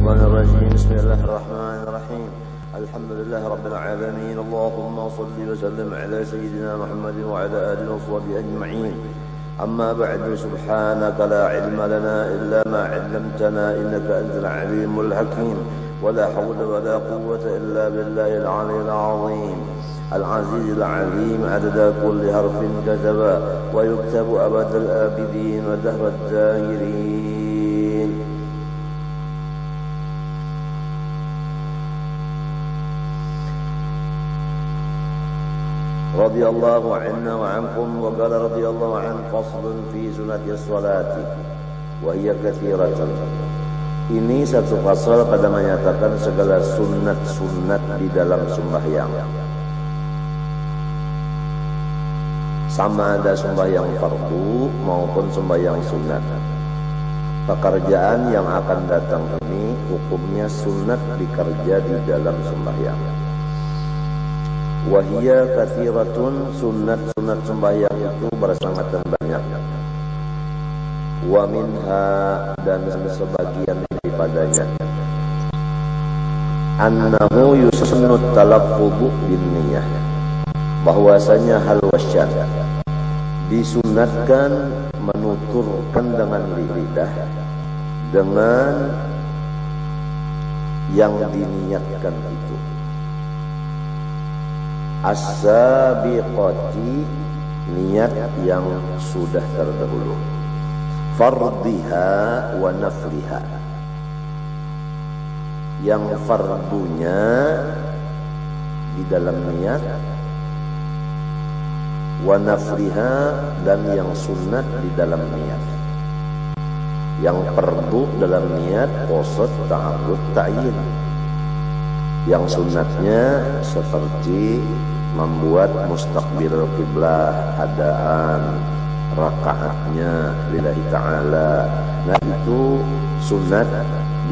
الشيطان الرجيم. بسم الله الرحمن الرحيم. الحمد لله رب العالمين. اللهم صل وسلم على سيدنا محمد وعلى آله وصحبه أجمعين. أما بعد، سبحانك لا علم لنا إلا ما علمتنا إنك أنت العليم الحكيم. ولا حول ولا قوة إلا بالله العلي العظيم العزيز العليم. عدد كل حرف كتبا ويكتب أبد الآبدين ودهر الداهرين. رضي الله عنا وعنكم. وقال رضي الله عنه: فصل في سنة الصلاة وهي كثيرة. Ini satu pasal pada menyatakan segala sunat-sunat di dalam sembahyang. Sama ada sembahyang fardu maupun sembahyang sunat. Pekerjaan yang akan datang ini hukumnya sunat dikerja di dalam sembahyang. Wahia kathiratun, sunat-sunat sembahyang itu bersangatan banyak. Wa minha, dan sebagian daripadanya, annahu yusannu talaffuzu bin niyah, bahwasanya hal wasyan disunatkan menuturkan dengan lidah dengan yang diniatkan itu. As-sabiqati, niat yang sudah terdahulu. Fardiha wa nafliha, yang fardunya di dalam niat, wa nafliha, dan yang sunat di dalam niat. Yang fardu dalam niat qasad, ta'arud, ta'yin. Yang sunatnya seperti membuat mustaqbil qiblah, adaan rakaatnya lillahi ta'ala. Nah, itu sunat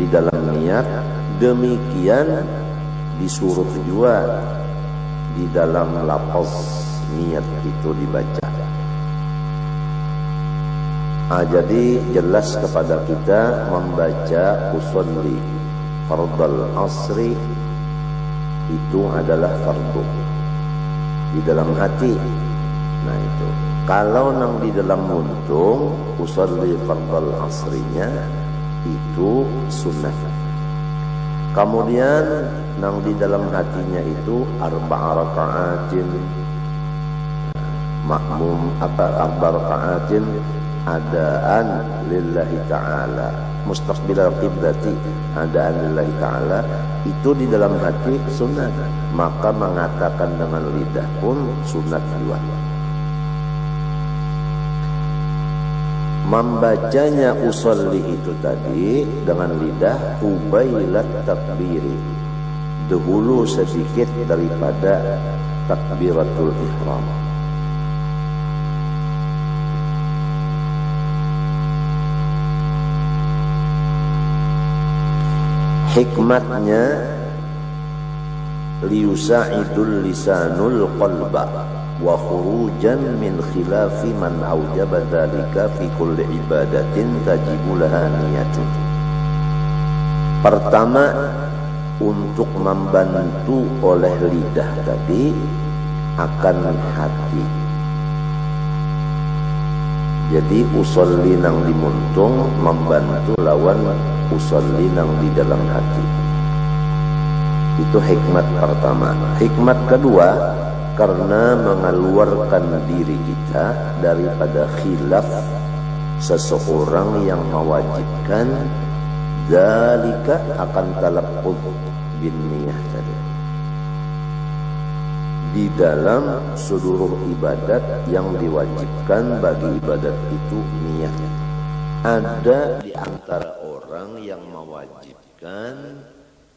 di dalam niat. Demikian disuruh juga di dalam lafaz niat itu dibaca. Jadi jelas kepada kita membaca usolli fardal asri itu adalah fardu di dalam hati. Nah, itu kalau nang di dalam muntung usolli fardal asrinya itu sunnah. Kemudian nang di dalam hatinya itu arba'a raka'atin, makmum arba'a raka'atin adaan lillahi ta'ala, mustaqbilal qiblati adaan lillahi ta'ala, itu di dalam hati sunat. Maka mengatakan dengan lidah pun sunat juga. Membacanya usolli itu tadi dengan lidah hubailat takbiri, dahulu sedikit daripada takbiratul ihram. Hikmatnya liyusa'idul lisanul qalba wa khurujan min khilafi man aujaba dzalika fi kulli ibadatin tajibu laha niyatun. Pertama, untuk membantu oleh lidah tadi akan hati. Jadi usolli nang dimuntung membantu lawan usolli nang di dalam hati. Itu hikmat pertama. Hikmat kedua, karena mengeluarkan diri kita daripada khilaf seseorang yang mewajibkan zalika akan talaqqud bin niyah tadi di dalam seluruh ibadat yang diwajibkan bagi ibadat itu niat. Ada di antara orang yang mewajibkan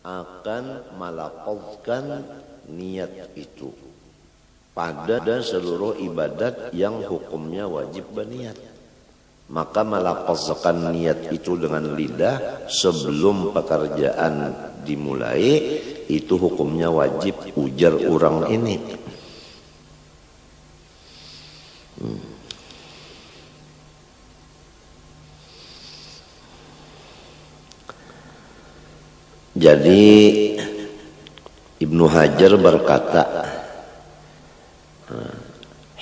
akan melafazkan niat itu pada seluruh ibadat yang hukumnya wajib berniat. Maka melafazkan niat itu dengan lidah sebelum pekerjaan dimulai, itu hukumnya wajib, ujar orang ini. Jadi Ibnu Hajar berkata,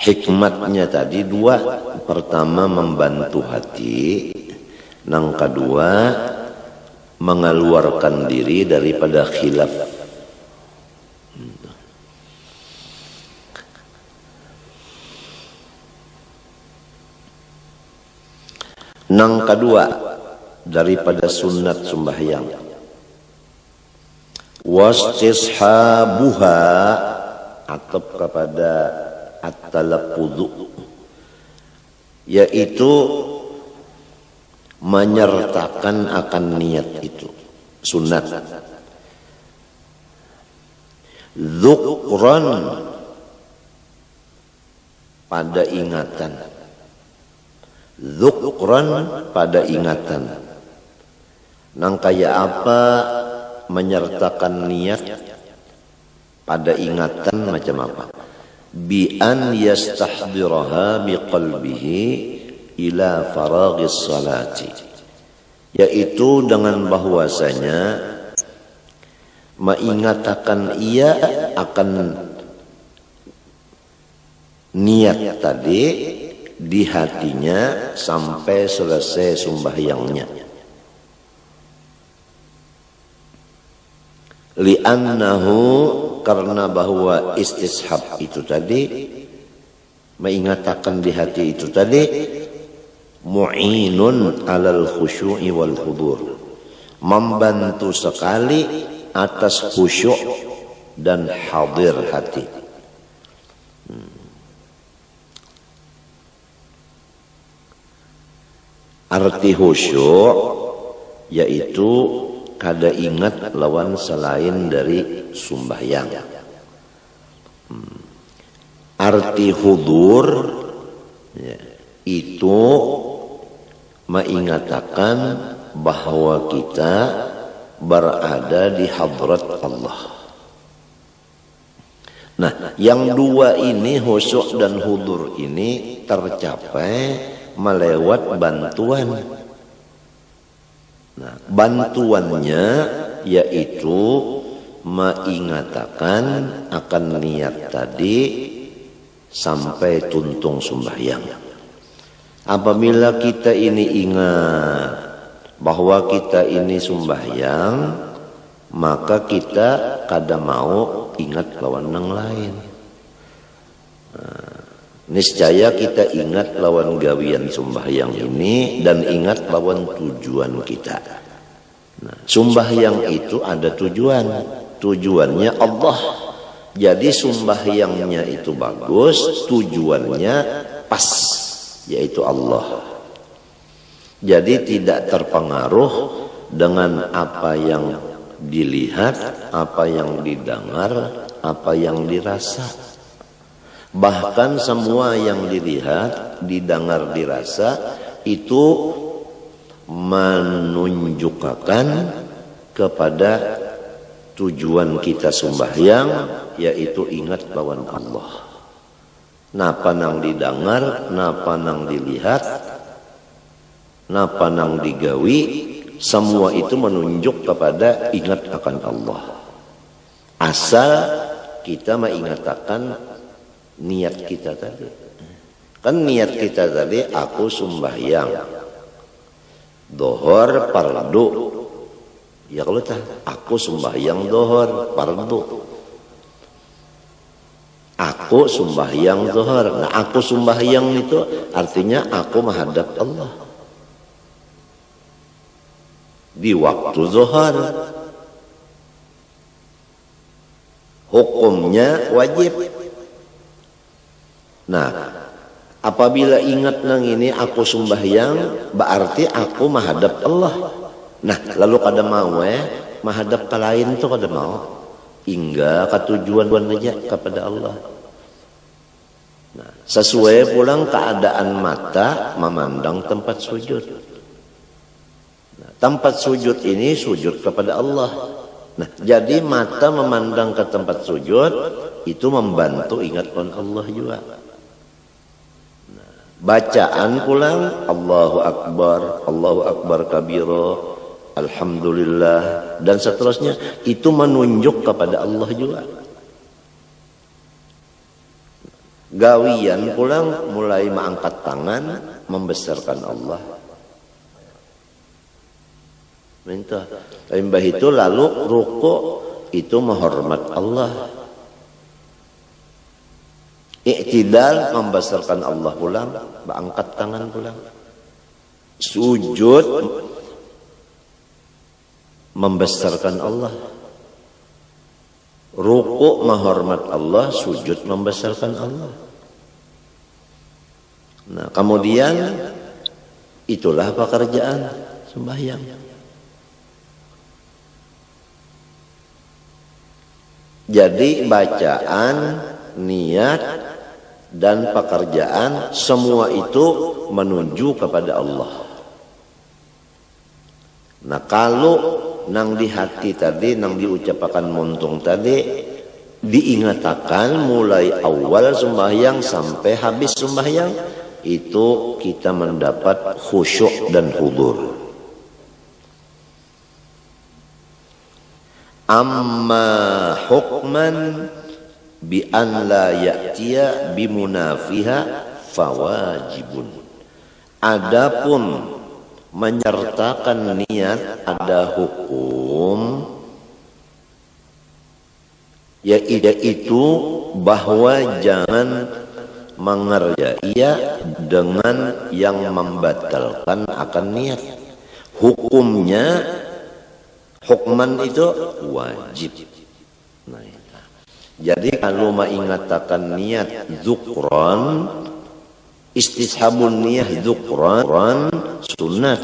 hikmatnya tadi dua. Pertama membantu hati, yang kedua mengeluarkan diri daripada khilaf. Yang kedua daripada sunat sembahyang, wastishabuha, atau kepada at-talaffuzu, yaitu menyertakan akan niat itu, sunat. Dzukran, pada ingatan. Dzukran, pada ingatan. Nang kaya apa menyertakan niat pada ingatan macam apa? Bi an yastahdiraha biqalbihi ila faraghis salati, yaitu dengan bahwasanya mengingatkan ia akan niat tadi di hatinya sampai selesai sembahyangnya. Li'annahu, karena bahwa istishab itu tadi, mengingatkan di hati itu tadi, mu'inun alal khusyu'i wal hudur, membantu sekali atas khusyuk dan hadir hati. Arti khusyuk yaitu kada ingat lawan selain dari sembahyang. Arti hudur ya, itu mengingatkan bahwa kita berada di hadrat Allah. Nah, yang dua ini, khusyuk dan hudur ini tercapai melewat bantuan. Nah, bantuannya yaitu mengingatkan akan niat tadi sampai tuntung sembahyang. Apabila kita ini ingat bahwa kita ini sembahyang, maka kita kada mau ingat lawan yang lain. Niscaya kita ingat lawan gawian sembahyang ini dan ingat lawan tujuan kita. Nah, sembahyang itu ada tujuan. Tujuannya Allah. Jadi sembahyangnya itu bagus, tujuannya pas, yaitu Allah. Jadi tidak terpengaruh dengan apa yang dilihat, apa yang didengar, apa yang dirasa. Bahkan semua yang dilihat, didengar, dirasa itu menunjukkan kepada tujuan kita sembahyang, yaitu ingat lawan Allah. Napa nang didengar, napa nang dilihat, napa nang digawi, semua itu menunjuk kepada ingat akan Allah. Asal kita mengingatkan niat kita tadi. Kan niat kita tadi, aku sembahyang dohor fardu. Ya kalau aku sembahyang dohor fardu. Aku sembahyang dohor. Nah, aku sembahyang itu artinya aku menghadap Allah di waktu zuhur. Hukumnya wajib. Nah, apabila ingat nang ini aku sembahyang, berarti aku menghadap Allah. Nah, lalu kada mau menghadap ke lain tu kada mau. Hingga ke tujuan aja kepada Allah. Nah, sesuai pulang keadaan mata memandang tempat sujud. Nah, tempat sujud ini sujud kepada Allah. Nah, jadi mata memandang ke tempat sujud itu membantu ingat Allah juga. Bacaan pulang Allahu Akbar kabiro, alhamdulillah, dan seterusnya. Itu menunjuk kepada Allah juga. Gawian pulang mulai mengangkat tangan membesarkan Allah. Minta. Limbah itu lalu ruku itu menghormat Allah. Iktidal membesarkan Allah pulang, mengangkat tangan pulang. Sujud membesarkan Allah. Ruku menghormat Allah, sujud membesarkan Allah. Nah, kemudian itulah pekerjaan sembahyang. Jadi bacaan, niat, dan pekerjaan semua itu menuju kepada Allah. Nah, kalau nang di hati tadi, nang diucapkan muntung tadi, diingatakan mulai awal sembahyang sampai habis sembahyang, itu kita mendapat khusyuk dan hudur. Amma hukman bi an la ya'tiya bi munafiha fawajibun. Adapun menyertakan niat ada hukum, yaitu bahwa jangan mengerjai dengan yang membatalkan akan niat. Hukumnya, hukman itu wajib. Nah, jadi kalau mengatakan niat dzukran, istishabun niyah dzukran sunat.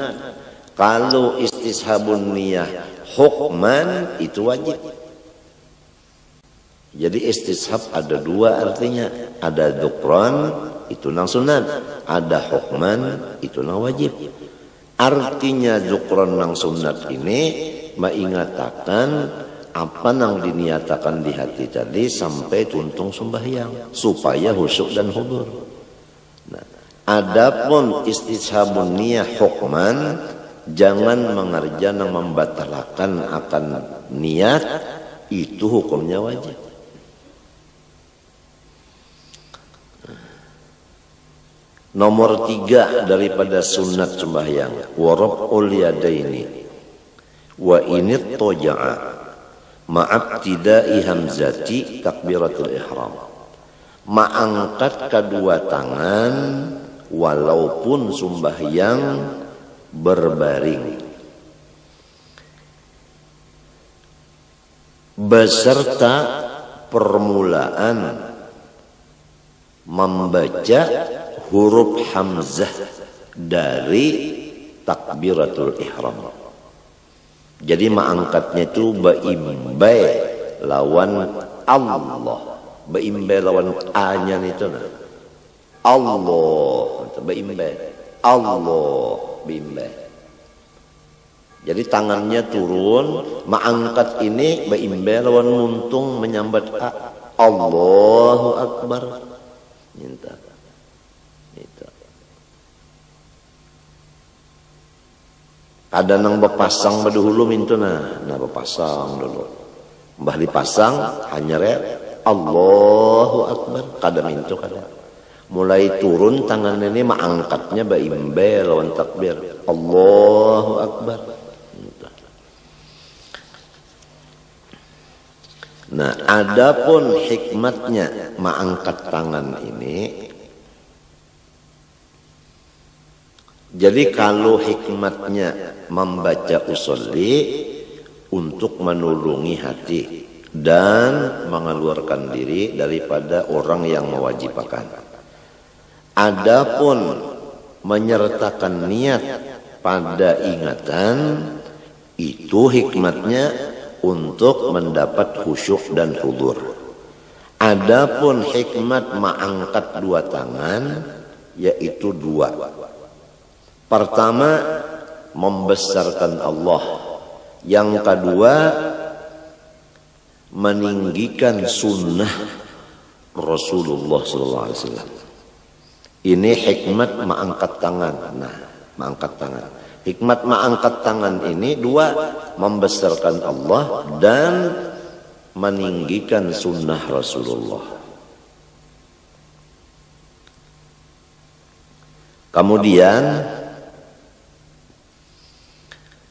Kalau istishabun niyah hukman itu wajib. Jadi istishab ada dua artinya. Ada dzukran itu nang sunat, ada hukman itu nang wajib. Artinya dzukran nang sunat ini mengatakan apa nang diniatakan di hati tadi sampai tuntung sembahyang supaya khusyuk dan hudur. Nah, adapun istishabun niyah hukman, jangan mengerjakan yang membatalkan akan niat, itu hukumnya wajib. Nomor 3 daripada sunat sembahyang, waraf'ul yadaini wa init toja'a ma'abtidai hamzati takbiratul ihram. Mengangkat kedua tangan walaupun sembahyang berbaring, beserta permulaan membaca huruf hamzah dari takbiratul ihram. Jadi mengangkatnya itu baimbai lawan Allah. Baimbai lawan A-nya itu nah. Allah, baimbai. Allah, baimbai. Jadi tangannya turun, mengangkat ini baimbai lawan muntung menyambat A. Allahu Akbar. Minta. Ada nang bepasang baduhulu mintu nah bepasang dulu. Mbah dipasang hanya Allahu Akbar, kada mintu kada. Mulai turun tangan ini mengangkatnya baimbe lawan takbir. Allahu Akbar. Nah, adapun hikmatnya mengangkat tangan ini, jadi kalau hikmatnya membaca usolli untuk menulungi hati dan mengeluarkan diri daripada orang yang mewajibkan. Adapun menyertakan niat pada ingatan, itu hikmatnya untuk mendapat khusyuk dan hudur. Adapun hikmat mengangkat dua tangan yaitu dua. Pertama, membesarkan Allah. Yang kedua, meninggikan sunnah Rasulullah SAW. Ini hikmat mengangkat tangan. Nah, mengangkat tangan. Hikmat mengangkat tangan ini dua, membesarkan Allah dan meninggikan sunnah Rasulullah. Kemudian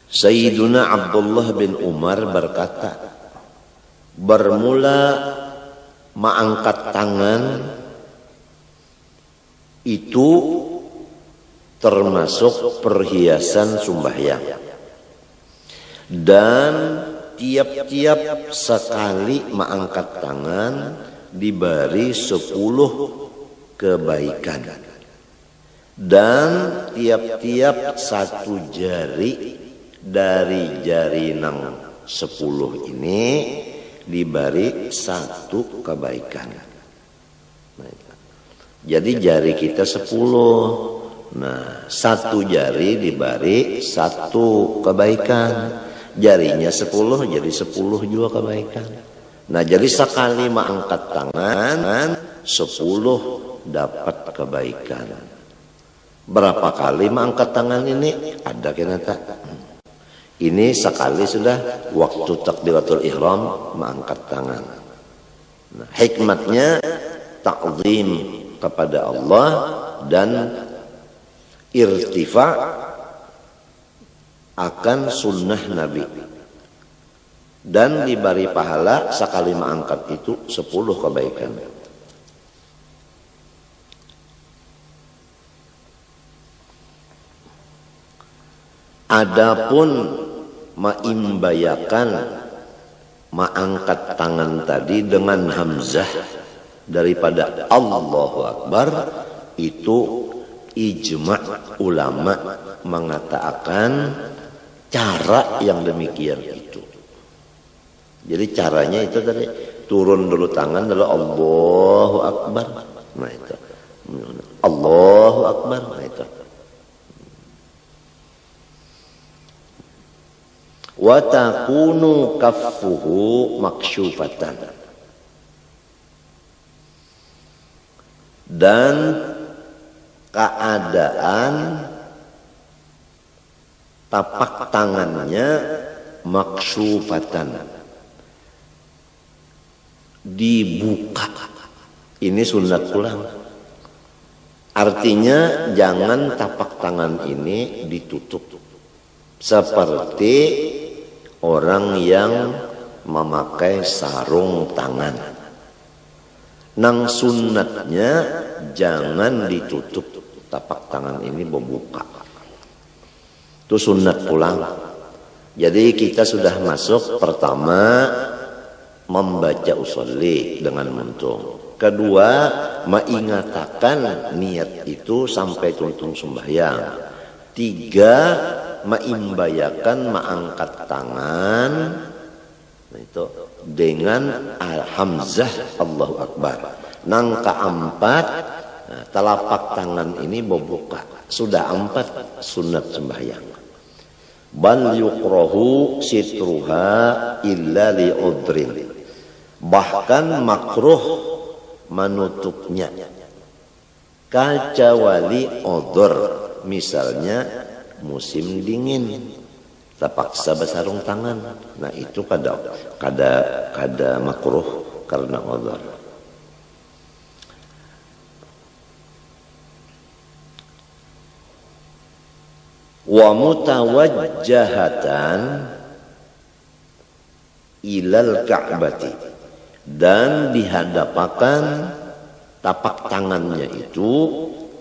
Sayyiduna Abdullah bin Umar berkata, bermula mengangkat tangan itu termasuk perhiasan sembahyang, dan tiap-tiap sekali mengangkat tangan diberi 10 kebaikan, dan tiap-tiap satu jari dari jari nang 10 ini diberi 1 kebaikan. Jadi jari kita 10. Nah, 1 jari diberi 1 kebaikan. Jarinya 10 jadi 10 juga kebaikan. Nah, jadi sekali mengangkat tangan 10 dapat kebaikan. Berapa kali mengangkat tangan ini? Ada kena tak? Ini sekali sudah waktu takbiratul ihram mengangkat tangan. Nah, hikmatnya ta'zim kepada Allah dan irtifa akan sunnah Nabi, dan diberi pahala sekali mengangkat itu 10 kebaikan. Adapun maimbayakan mengangkat tangan tadi dengan hamzah daripada Allahu Akbar, itu ijma' ulama mengatakan cara yang demikian itu. Jadi caranya itu tadi, turun dulu tangan lalu Allahu Akbar. Nah itu. Allahu Akbar. Nah itu. Wa takunu kaffuhu maksyufatan. Dan keadaan tapak tangannya maksyufatan, dibuka. Ini sunat pulang. Artinya jangan tapak tangan ini ditutup seperti orang yang memakai sarung tangan. Nang sunatnya jangan ditutup, tapak tangan ini membuka. Itu sunat pulang. Jadi kita sudah masuk pertama membaca usolli dengan muntung. Kedua, mengatakan niat itu sampai tuntung sembahyang. 3, meimbayakan mengangkat tangan itu dengan hamzah Allahu Akbar. Nang keempat, telapak tangan ini membuka. Sudah 4 sunat sembahyang. Bal yukrahu sitruha illa li udrin. Bahkan makruh menutupnya kecuali udhr, misalnya musim dingin terpaksa bersarung tangan. Nah itu kada makruh karena udhr. Wa mutawajjahatan ilal ka'bati, dan dihadapkan tapak tangannya itu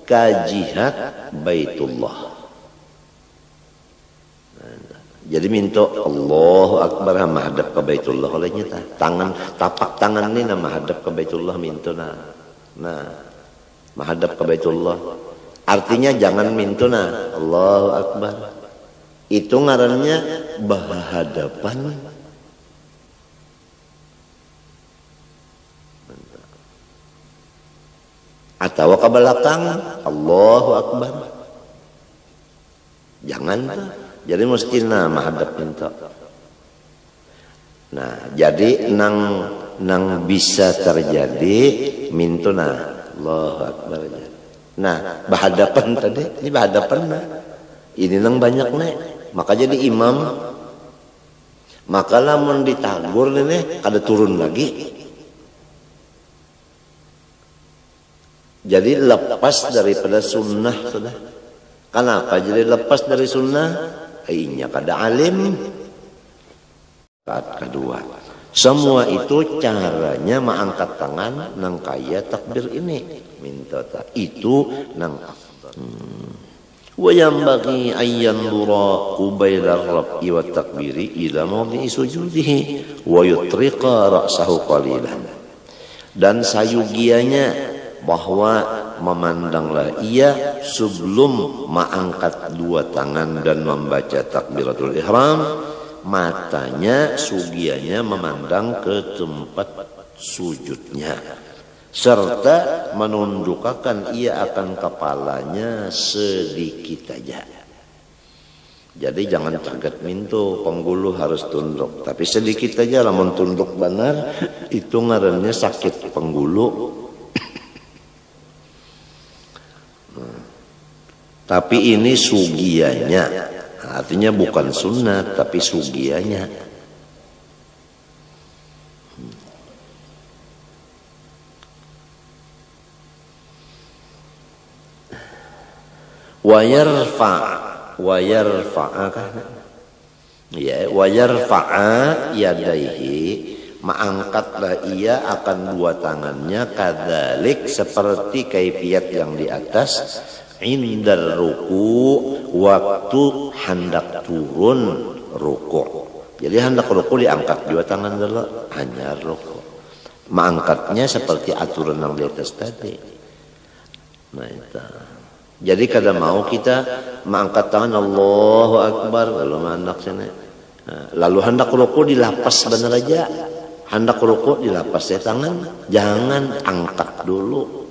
ke jihad Baitullah. Jadi minta Allahu Akbar menghadap ke Baitullah olehnya tangan tapak tangan ini menghadap ke Baitullah minta nah menghadap ke Baitullah. Artinya jangan minta Allahu Akbar. Itu ngarannya berhadapan. Atau ke belakang Allahu Akbar. Jangan. Jadi mesti menghadap minta. Nah, jadi nang bisa terjadi minta Allahu Akbar. Nah, berhadapan tadi, ini berhadapan Ini nang banyak nih. Maka jadi imam. Maka lamun ditagur nih kada turun lagi. Jadi lepas daripada sunnah sudah. Kenapa jadi lepas dari sunnah? Ainya kada alim. Kedua, semua itu caranya mengangkat tangan nang kaya takbir ini. Minta itu nang wa yanbaghi an yanzura qubayla ar-rab'i wa takbiri ila mawdi'i sujudihi wa yutriqa ra'sahu qalilan. Dan sayugianya bahwa memandanglah ia sebelum mengangkat dua tangan dan membaca takbiratul ihram, matanya sugianya memandang ke tempat sujudnya, serta menundukkan ia akan kepalanya sedikit aja. Jadi jangan caget mintu, penggulu harus tunduk, tapi sedikit aja. Lamun tunduk benar itu ngarannya sakit penggulu. Tapi ini sugianya, artinya bukan sunat tapi sugianya. Wayarfa'a yadaihi, mengangkatlah ia akan dua tangannya, kadzalik seperti kaifiat yang di atas, indal ruku, waktu hendak turun ruku. Jadi hendak ruku diangkat dua tangan dulu, hanya ruku. Mengangkatnya seperti aturan yang di atas tadi. Nah itu. Jadi kada mau kita mengangkat tangan Allahu Akbar lalu hendak sini. Lalu hendak ruku dilapas benar aja. Hendak ruku dilapas ya tangan, jangan angkat dulu.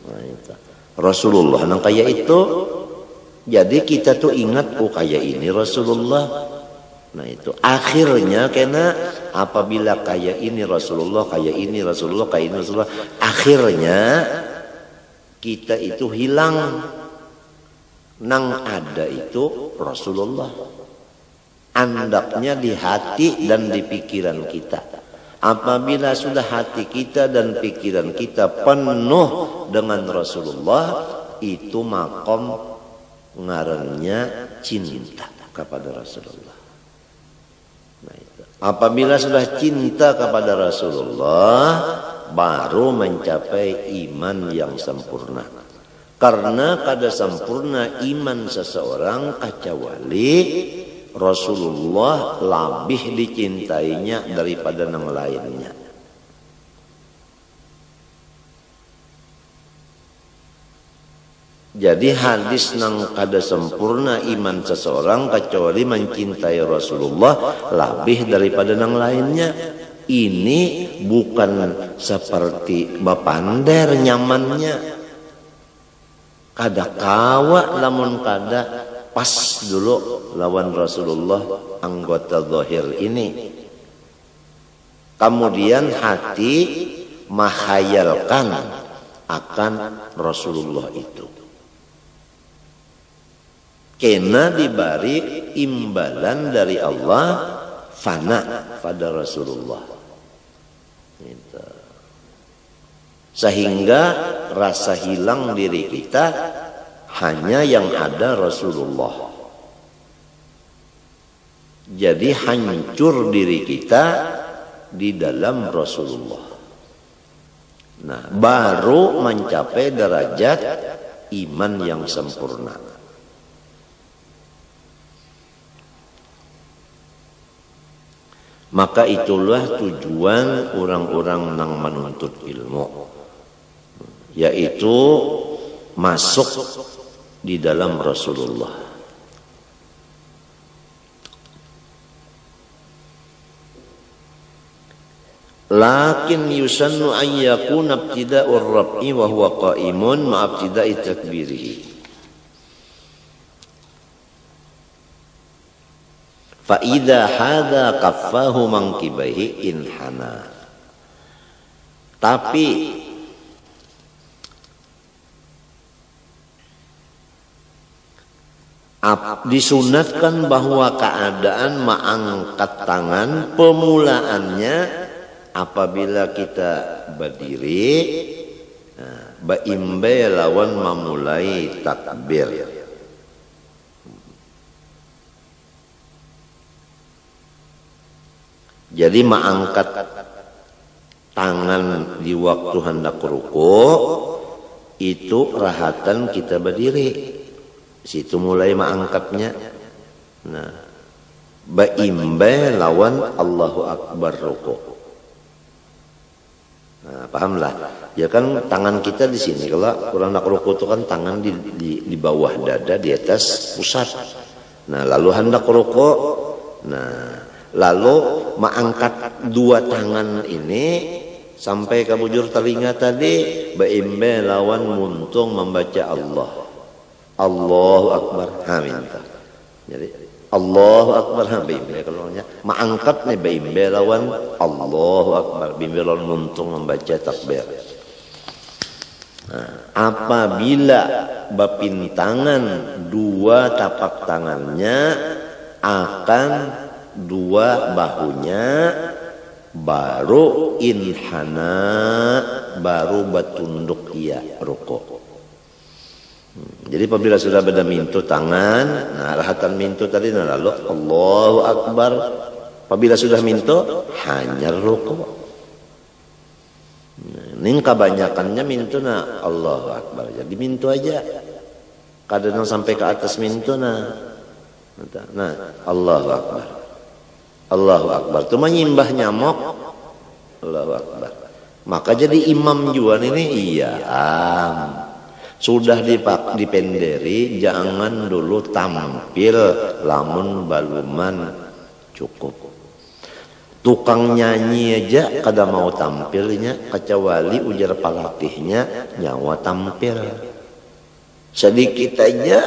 Nah itu. Rasulullah nang kaya itu, jadi kita tuh ingat kaya ini Rasulullah. Nah itu akhirnya karena apabila kaya ini Rasulullah, kaya ini Rasulullah, kaya ini Rasulullah, akhirnya kita itu hilang. Nang ada itu Rasulullah, andaknya di hati dan di pikiran kita. Apabila sudah hati kita dan pikiran kita penuh dengan Rasulullah, itu makom ngarannya cinta kepada Rasulullah. Nah, itu. Apabila sudah cinta kepada Rasulullah, baru mencapai iman yang sempurna. Karena kada sempurna iman seseorang kecuali Rasulullah lebih dicintainya daripada yang lainnya. Jadi hadis nang kada sempurna iman seseorang kecuali mencintai Rasulullah lebih daripada yang lainnya. Ini bukan seperti bapander nyamannya. Kada kawa lamun kada pas dulu lawan Rasulullah anggota zahir ini. Kemudian hati menghayalkan akan Rasulullah itu. Kena diberi imbalan dari Allah fana pada Rasulullah. Gitu. Sehingga rasa hilang diri kita hanya yang ada Rasulullah. Jadi hancur diri kita di dalam Rasulullah. Nah, baru mencapai derajat iman yang sempurna. Maka itulah tujuan orang-orang yang menuntut ilmu, yaitu masuk di dalam Rasulullah. Lakin yusannu an yakuna ibtida'ur rab'i wa huwa qa'imun ma ibtida'i takbirihi. Fa idza hadza kaffahu mankibaihi inhana. Tapi Disunatkan bahwa keadaan mengangkat tangan pemulaannya apabila kita berdiri, baimbe lawan memulai takbir. Jadi mengangkat tangan di waktu hendak rukuk itu rahatan kita berdiri. Situ mulai mengangkatnya. Nah, baimbe lawan Allahu Akbar rukuk. Nah, pahamlah. Ya kan tangan kita di sini. Kalau kurang nak rukuk itu kan tangan di bawah dada, di atas pusat. Nah, lalu hendak rukuk. Nah, lalu mengangkat dua tangan ini sampai ke bujur telinga tadi, baimbe lawan muntung membaca Allah. Allahu Akbar, minta. Jadi Allahu Akbar, baimbe kalau nya mengangkat nih baimbe lawan Allahu Akbar, baimbe lawan muntung membaca takbir. Nah, apabila bapintangan dua tapak tangannya akan dua bahunya, baru inhana, baru batunduk ia rukuk. Jadi apabila sudah beda mintu tangan, nah rahatan mintu tadi lalu Allahu Akbar. Apabila sudah mintu hanya rukuk. Ini kebanyakannya mintu na Allahu Akbar. Jadi mintu aja. Kadang sampai ke atas mintu nah Allahu Akbar. Allahu Akbar. Itu menyimbah nyamuk. Allahu Akbar. Maka jadi imam juga ini sudah dipenderi, jangan dulu tampil lamun baluman cukup. Tukang nyanyi aja kada mau tampilnya, kecuali ujar pelatihnya nyawa tampil. Sedikit aja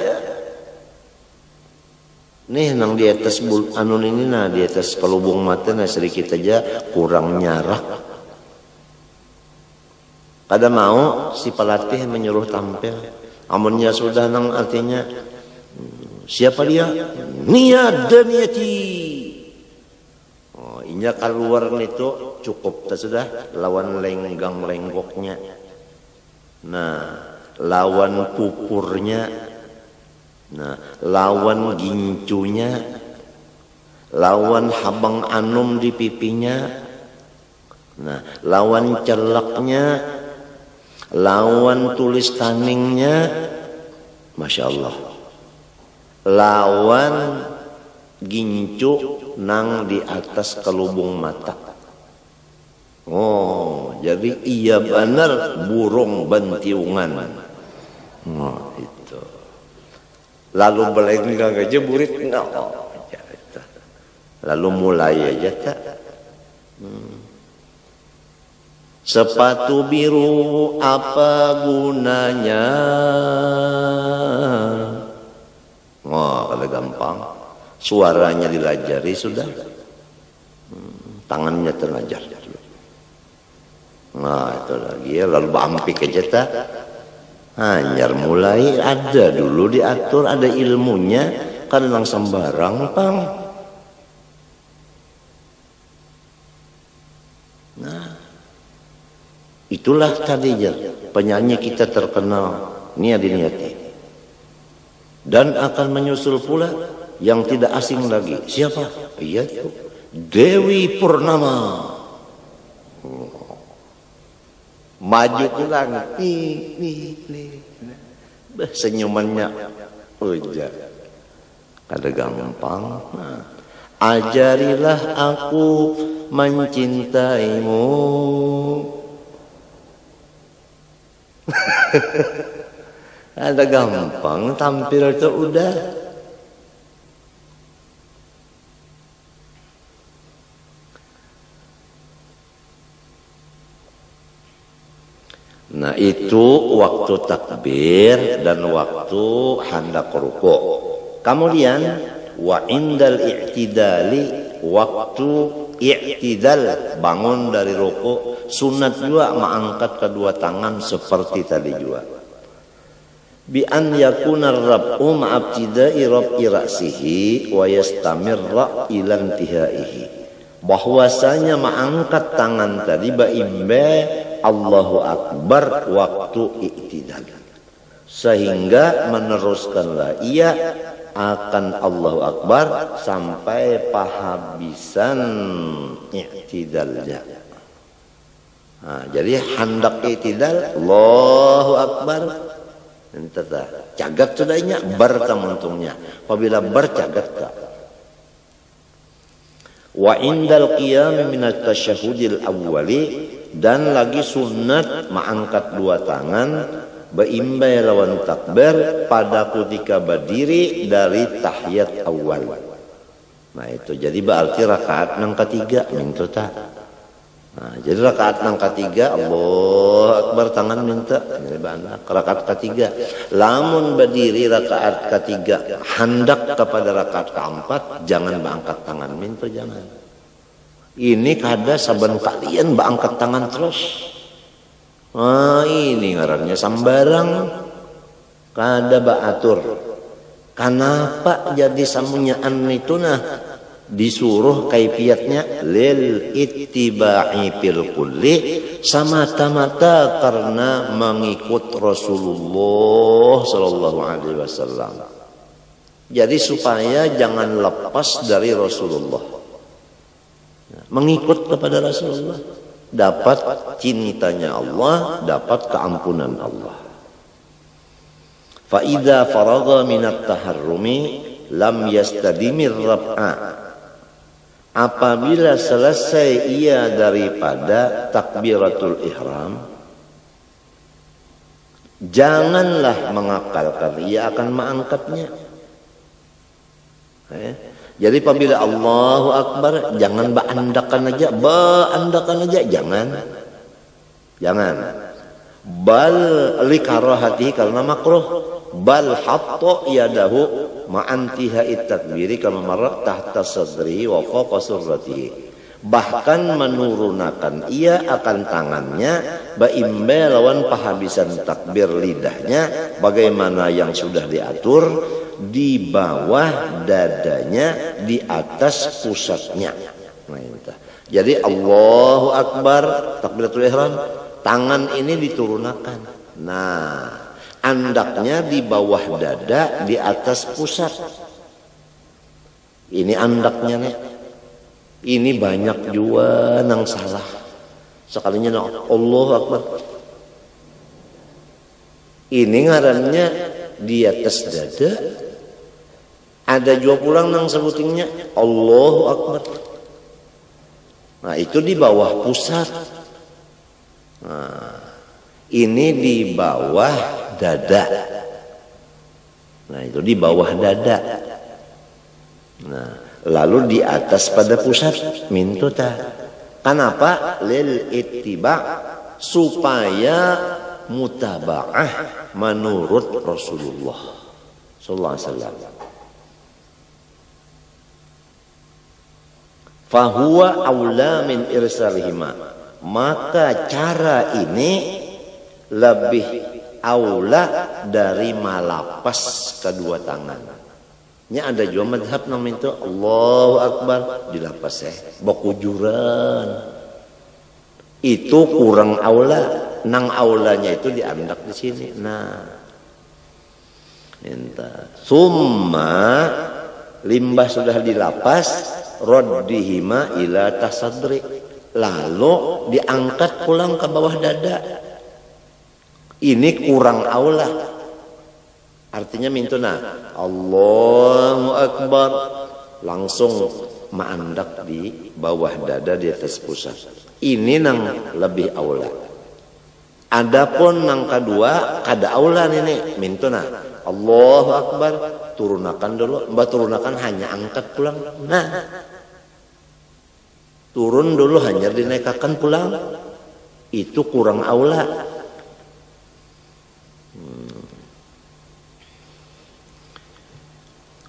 nih nang di atas anun ini nah di atas kelubung mata nah sedikit aja kurang nyarak. Kada mau si pelatih menyuruh tampil. Amunnya sudah nang artinya siapa dia? Niat dan niati. Oh, inya keluar itu cukup tak sudah lawan lenggang lenggoknya. Nah, lawan pupurnya. Nah, lawan gincunya. Lawan habang anum di pipinya. Nah, lawan celaknya. Lawan tulis taningnya, Masya Allah. Lawan gincu nang di atas kelubung mata. Oh, jadi iya benar burung bentiungan. Oh, itu. Lalu belenggang aja burit enggak. Lalu mulai aja tak. Sepatu biru apa gunanya? Wah, kalau gampang. Suaranya dilajari sudah. Tangannya terlajar. Nah, itu lagi ya. Lalu bampik aja tak. Hanyar mulai ada dulu diatur, ada ilmunya. Kan langsung sembarang, Pang. Nah, itulah tadinya penyanyi kita terkenal Nia Diniati. Dan akan menyusul pula yang tidak asing lagi. Siapa? Iya itu Dewi Purnama. Maju pulang. Senyumannya ujar. Kada gampang. Nah, ajarilah aku mencintaimu. Ada gampang tampil itu udah. Nah itu waktu takbir dan waktu hendak rukuk. Kemudian wa indal i'tidali, waktu i'tidal bangun dari rukuk sunat juga mengangkat kedua tangan seperti tadi juga. bi an yakuna ar-rab'u ma'abtida'i rab'i ra'sihi wa yastamirra ila intihaihi, bahwasanya mengangkat tangan tadi baimbe Allahu Akbar waktu i'tidal, sehingga meneruskanlah ia akan Allahu Akbar sampai pahabisan i'tidalnya. Nah, jadi hendak i'tidal Allahu Akbar entah cagat sudahnya bar tamuntungnya, apabila bar cagat tak. Wa indal qiyam min at-tasyahhudil awwali, dan lagi sunat mengangkat dua tangan baimbai lawan takbir pada ketika berdiri dari tahiyat awal. Nah itu jadi berarti rakaat nang ketiga minta tak. Nah, jadi rakaat nang ketiga Allahu Akbar tangan minta jadi bana rakaat ketiga. Lamun berdiri rakaat ketiga hendak kepada rakaat keempat jangan berangkat tangan minta, jangan. Ini kada saben kalian berangkat tangan terus. Ah ini ngarannya sambarang kada baatur. Kenapa jadi samunyaan itu nah disuruh kaifiatnya lil ittiba'i fil kulli, semata-mata karena mengikut Rasulullah sallallahu alaihi wasallam. Jadi supaya jangan lepas dari Rasulullah. Mengikut kepada Rasulullah dapat cintanya Allah, dapat keampunan Allah. Fa idza faragha minat taharrumi lam yastadimir rab'a, apabila selesai ia daripada takbiratul ihram, janganlah mengakalkan ia akan mengangkatnya. Jadi apabila Allahu Akbar jangan baandakan aja, jangan. Bal likarahati karena makruh, bal hatta yadahu ma'antihai takbiri kama marra tahta sadri wa fawqa surratihi, bahkan menurunkan ia akan tangannya baimbe lawan pahabisan takbir lidahnya bagaimana yang sudah diatur di bawah dadanya di atas pusatnya. Nah, jadi Allahu Akbar takbiratul ihram tangan ini diturunkan. Nah, andaknya di bawah dada di atas pusat. Ini andaknya nih. Ini banyak juga nang salah. Sekalinya Allahu Akbar. Ini ngarannya di atas dada. Ada juga pulang nang sebutingnya Allahu Akbar. Nah itu di bawah pusat. Nah, ini di bawah dada. Nah itu di bawah dada. Nah lalu di atas pada pusat mintuta. Kenapa? Lil ittiba, supaya mutaba'ah menurut Rasulullah sallallahu alaihi wasallam. Fahuwa aula min irsalihima, maka cara ini lebih aula dari malapas kedua tangan. Ini ada juga madhab nama itu Allahu Akbar dilapas bakujuran. Itu kurang aula. Nang aulanya itu diandak di sini. Nah, summa limbah sudah dilapas, raddihima ila tasadri, lalu diangkat pulang ke bawah dada. Ini kurang aula. Artinya mintuna Allahu Akbar langsung maandak di bawah dada di atas pusat. Ini nang lebih aula. Adapun nang kedua kada aula ini mintuna Allahu Akbar turunakan dulu, mbak turunakan hanya angkat pulang. Nah, turun dulu hanya dinaikkan pulang. Itu kurang aula.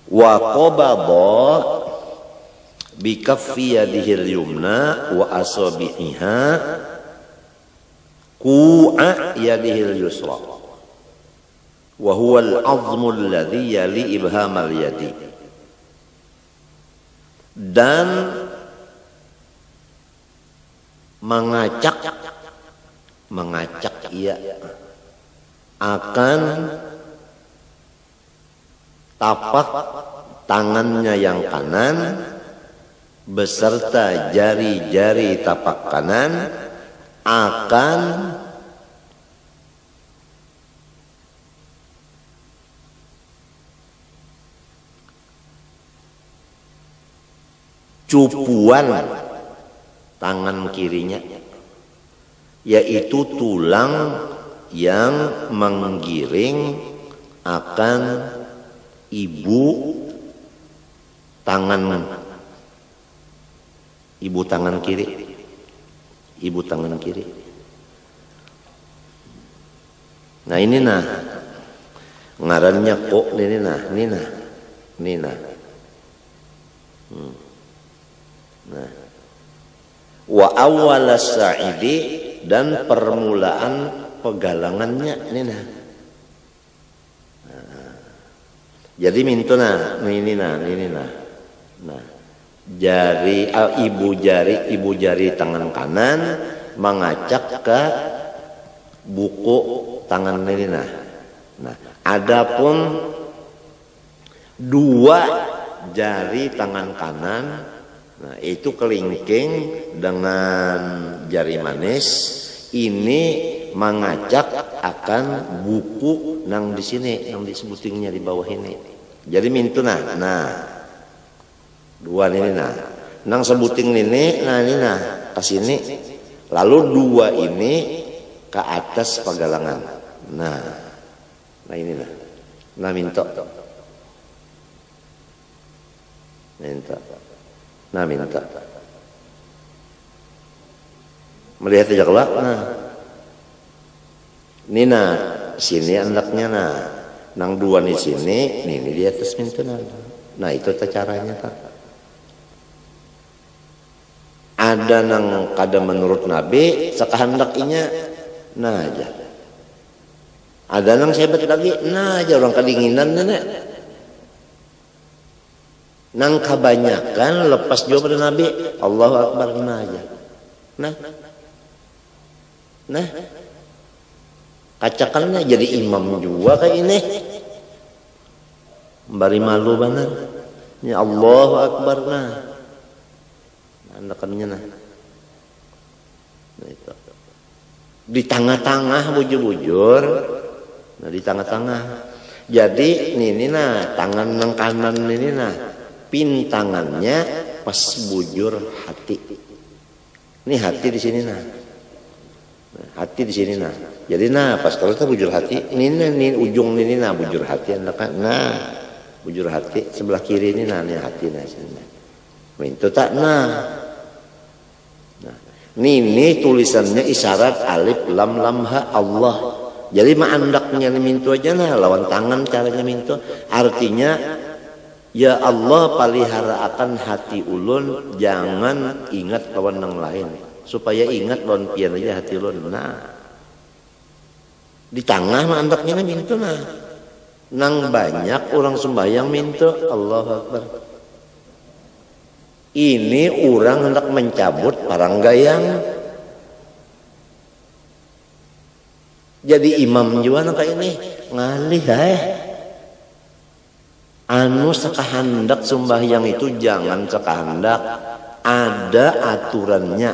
Wa qabada bi kaffi yadihi al-yumna wa asabi'iha ku'a yadihil yusra. wa huwal azmu alladhi yali ibhamal yadi, dan mengacak ia akan tapak tangannya yang kanan beserta jari-jari tapak kanan akan cupuan tangan kirinya, yaitu tulang yang menggiring akan ibu tangan kiri. Nah ini nah ngarannya kok ini nah. Nah, wa awal sa'idi, dan permulaan pegalangannya ini nah. Jadi mintuna ini nah. Nah, jari ibu jari tangan kanan mengacak ke buku tangan ini nah. Nah, adapun dua jari tangan kanan, nah itu kelingking dengan jari manis ini mengacak akan buku nang di sini, nang disebutingnya di bawah ini. Jadi mintuna nah dua ini nah nang sebuting ini nah ini nah ke sini, lalu dua ini ke atas pegalangan. Nah ini nah minta melihat aja kelak. Nah ini nah sini andaknya nah nang dua di sini nih di atas mintuna. Nah itu caranya tak ada nang kada menurut Nabi sekahandakinya nah aja, ada nang sebat lagi nah aja orang kedinginan nenek nang kebanyakan lepas jauh pada Nabi Allahu Akbar nah aja. Nah kacakannya jadi imam juga kayak ini bari malu benar ya Allahu Akbar nah anakannya nah itu di tengah-tengah bujur-bujur. Nah di tengah-tengah jadi ini nah tangan nang kanan ini nah pintangannya pas bujur hati. Ini hati di sini nah. Hati di sini nah. Jadi nah pas kalau kita bujur hati ini ujung ini nah bujur hati nah bujur hati sebelah kiri ini nah ini hati nah sini. Itu tak nah. Ini tulisannya isyarat alif lam lam ha Allah. Jadi maandaknya mintu aja nah lawan tangan caranya mintu. Artinya ya Allah palihara akan hati ulun, jangan ingat lawan yang lain. Supaya ingat lawan pian aja hati ulun. Nah di tengah maandaknya mintu nah. Nang banyak orang sembahyang mintu Allahu Akbar. Ini orang hendak mencabut paranggayang. Jadi imam juga kayak ini ngalih anu sekahandak sembahyang itu jangan sekahandak, ada aturannya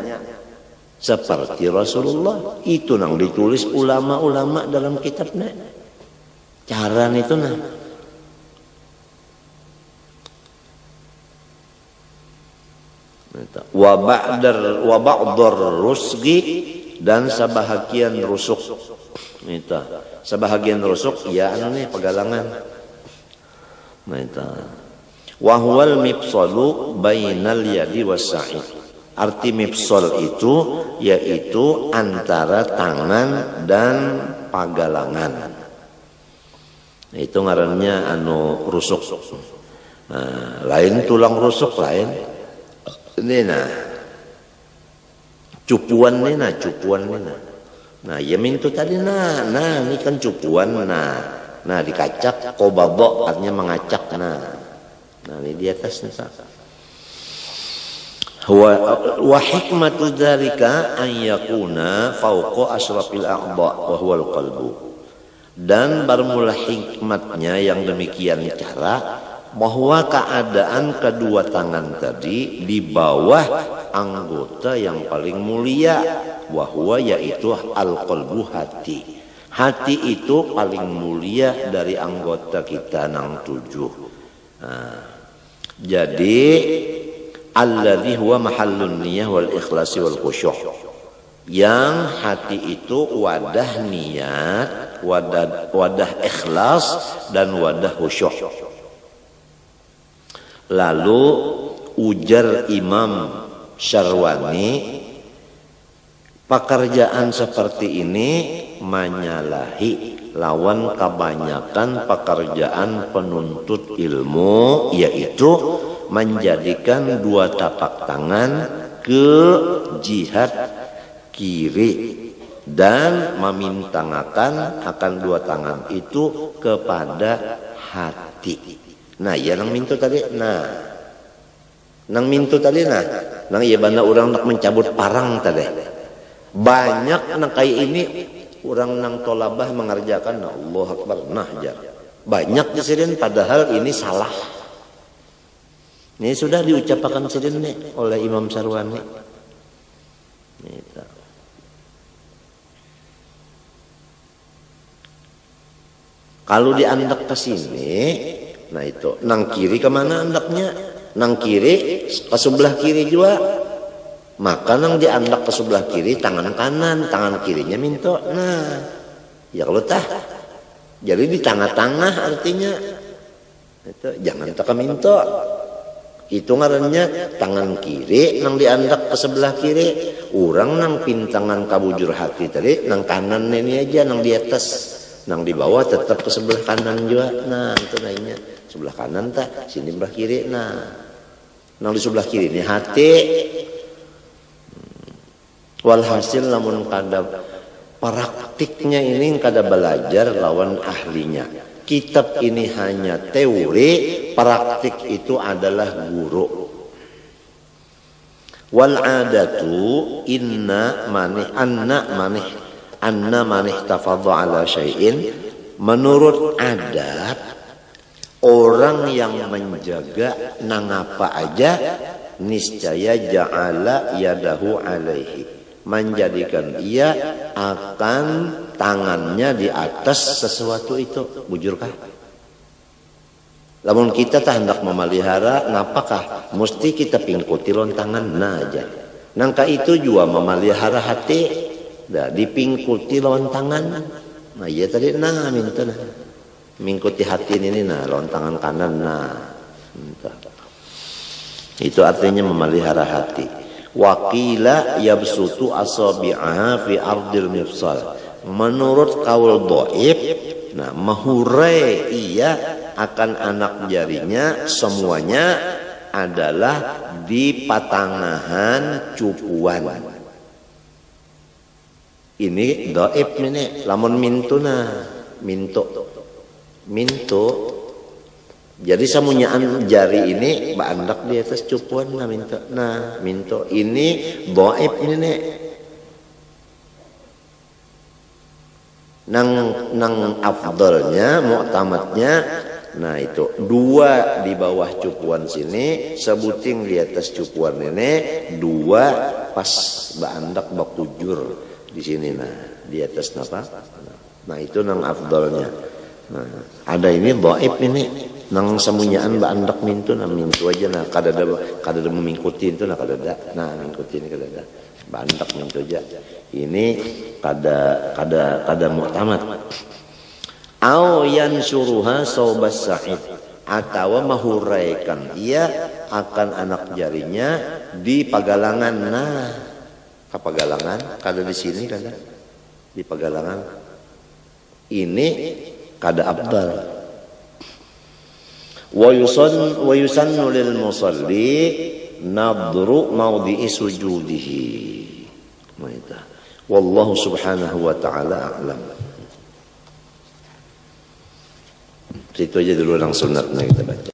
seperti Rasulullah itu nang ditulis ulama-ulama dalam kitabnya. Cara itu nah. Wa ba'dar rusgi, dan sebahagian rusuk. Itu sebahagian rusuk ya anu nih pegalangan. Nah itu wa huwal mifsalu bainal yadi was-sa'i. Arti mifsal itu yaitu antara tangan dan pagalangan. Nah, itu ngarannya anu rusuk. Nah, lain tulang rusuk lain. Ini nah cupuan nih nah. Nah ya mintu tadi nah ini kan cupuan nah Nah dikacak, qobadha artinya mengacak. Nah ini di atas nih. Wa hikmatu dzalika an yakuna fawqa asyrafil a'dha wa huwal qalbu. Dan bermula hikmatnya yang demikian cara bahwa keadaan kedua tangan tadi di bawah anggota yang paling mulia, wahwa yaitu al-qalbu, hati. Hati itu paling mulia dari anggota kita nang 7. Jadi alladzi huwa mahallun niyah wal ikhlasi wal khusyuk. Yang hati itu wadah niat, wadah ikhlas dan wadah khusyuk. Lalu ujar Imam Syarwani, pekerjaan seperti ini menyalahi lawan kebanyakan pekerjaan penuntut ilmu, yaitu menjadikan dua tapak tangan ke jihad kiri dan memintangakan akan dua tangan itu kepada hati. Nah, ya nang mintu tadi. Nang mintu tadi nang iya banda orang nak mencabut parang tadi. Banyak nang kayak ini orang nang tolabah mengerjakan Allah Akbar jar. Banyak disini padahal ini salah. Ini sudah diucapkan sini oleh Imam Syarwani. Kalau diandak ke sini, nah itu nang kiri kemana andaknya? Nang kiri ke sebelah kiri juga. Maka nang diandak ke sebelah kiri tangan kanan, tangan kirinya minto. Nah, ya kalau tah. Jadi di tengah-tengah artinya itu jangan tak minto. Itu ngarannya tangan kiri nang diandak ke sebelah kiri. Orang nang pintangan kabujur hati tadi nang kanan ini aja nang di atas. Nang di bawah tetap ke sebelah kanan juga. Nah, itu lainnya. Sebelah kanan tak, sini sebelah kiri. Nah, nang di sebelah kiri ini hati. Walhasil namun kada praktiknya ini kada belajar lawan ahlinya. Kitab ini hanya teori, praktik itu adalah guru. Wal adatu anna manih tafadha ala syai'in, menurut adat orang yang menjaga nang apa aja niscaya ja'ala yadahu alaihi, menjadikan ia akan tangannya di atas sesuatu itu. Bujurkah? Lamun kita tak hendak memelihara, ngapakah mesti kita pingkuti lontangan aja. Nangka itu juga memelihara hati. Dah dipingkuti lawan tangan. Nah iya tadi minta mingkuti hati ini lawan tangan kanan itu artinya memelihara hati. Waqila yabsutu asabi'aha fi ardil mifsal. Menurut kaul dhaif, mahurai ia akan anak jarinya semuanya adalah di patangahan cupuan. Ini dhaif ini lamun minto. Jadi samunyaan jari ini baandak di atas cupuan minto. Ini dhaif ini nang afdalnya mu'tamadnya itu dua di bawah cupuan sini, sebuting di atas cupuan ini, dua pas baandak bakujur di sini di atas napa. Itu nang afdalnya. Ada ini dhaif ini nang samunyaan baandak mintu aja kadada memingkuti itu kadada mingkuti ini kadada baandak mintu aja ini kada mu'tamad. Au yansuruha saubas sa'id, atau mahuraikan ia akan anak jarinya di pagalangan. Pagalangan kada di sini kada di pagalangan ini kada abdal. Wa yusannu lil musalli nadru mawdi'i sujudihi. Wallahu subhanahu wa ta'ala a'lam. Situ aja dulu yang sunatnya kita baca.